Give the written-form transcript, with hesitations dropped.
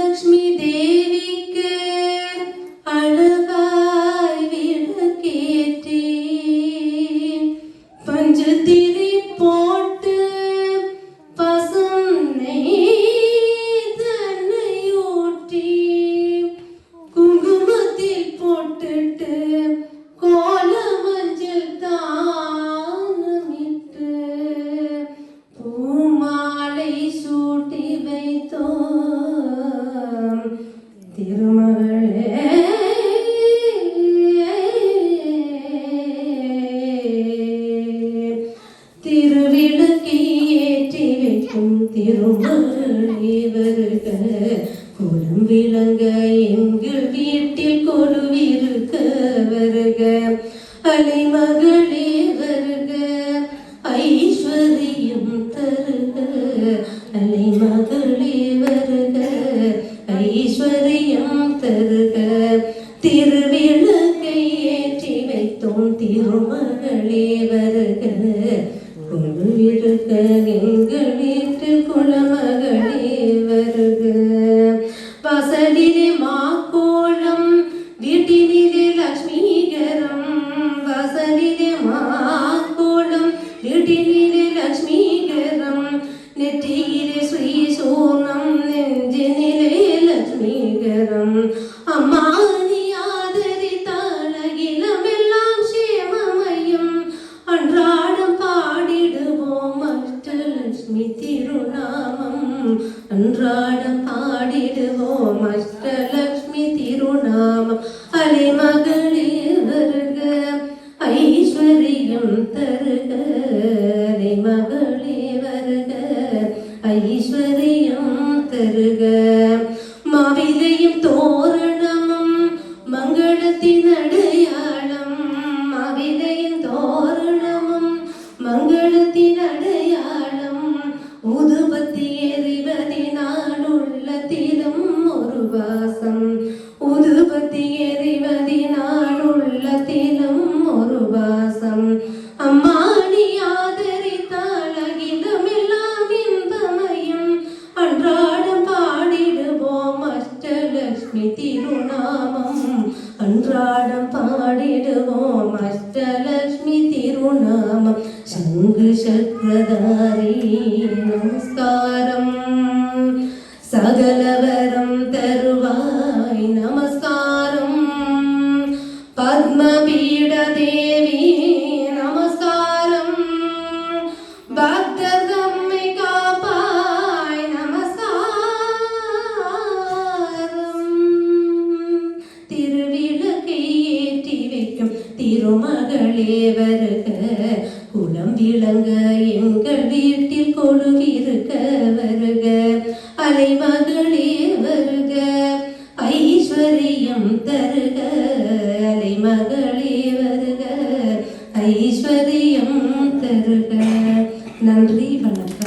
லக்ஷ்மி தேவிக்கு அழகாய் விளக்கேற்றி பஞ்சத்திரி போட்டு பசும் நெய் தன்னை ஊற்றி குங்குமத்தில் போட்டுட்டு கோல மஞ்சள் தானமிட்டு பூமாலை சூட்டி வைத்தோம் திருமகளே. திருவிளக்கை ஏற்றி வைக்கும் திருமகளே வருக, குலம் விளங்க எங்கள் வீட்டில் கொலுவிருக்க வருக. அலைமகளே வருக, ஐஸ்வர்யம் தருக. அலைமகளே வருக, ஐஸ்வர்யம் தருக. திருவிளக்கை ஏற்றி வைத்தோம் திருமகளே வருக, கொலுவிருக்க எங்கள் வீட்டில் குலமகளே வருக. வாசலிலே மாக்கோளம் வீட்டினிலே லக்ஷ்மீகரம், வாசலிலே மாக்கோளம் வீட்டினிலே லக்ஷ்மீகரம். நெற்றியிலே ஸ்ரீ சோனம் நெஞ்சினிலே லக்ஷ்மீகரம். அம்மா நீ ஆதரித்தால் அகிலமெல்லாம் சேமமயம். அன்றாடம் பாடிடுவோம் அஷ்டலட்சுமி திருநாமம், அன்றாடம் பாடிடுவோம் அஷ்டலட்சுமி திருநாமம். அலைமகளே வருக, ஐஸ்வர்யம் தருக. அலைமகளே வருக, ஐஸ்வர்யம் தருக. மாவிலையும் தோரணமும் மங்களத்தின் அடையாளம், மாவிலையும் தோரணமும் மங்களத்தின் அடையாளம். ஊதுபத்தி எறிவதினால் உள்ளத்திலும் ஒரு வாசம், ஊதுபத்தி எறிவதினால் உள்ளத்திலும் ஒரு வாசம். அம்மா நீ ஆதரித்தால் அகிலமெல்லாம் இன்பமயம். அன்றாடம் பாடிடுவோம் அஷ்டலட்சுமி திருநாமம், அன்றாடம் பாடிடுவோம் அஷ்டலட்சுமி திருநாமம். சங்கு சக்கரதாரி நமஸ்காரம், சகலவரம் தருவாய் நமஸ்காரம். பத்மபீட தேவி நமஸ்காரம், பக்தர் தம்மை காப்பாய் நமஸ்காரம். திருவிளக்கை ஏற்றி வைக்கும் திருமகளே வருக, குலம் விளங்க எங்கள் வீட்டில் கொலுவிருக்க வருக. அலைமகளே வருக, ஐஸ்வர்யம் தருக. அலைமகளே வருக, ஐஸ்வர்யம் தருக. நன்றி, வணக்கம்.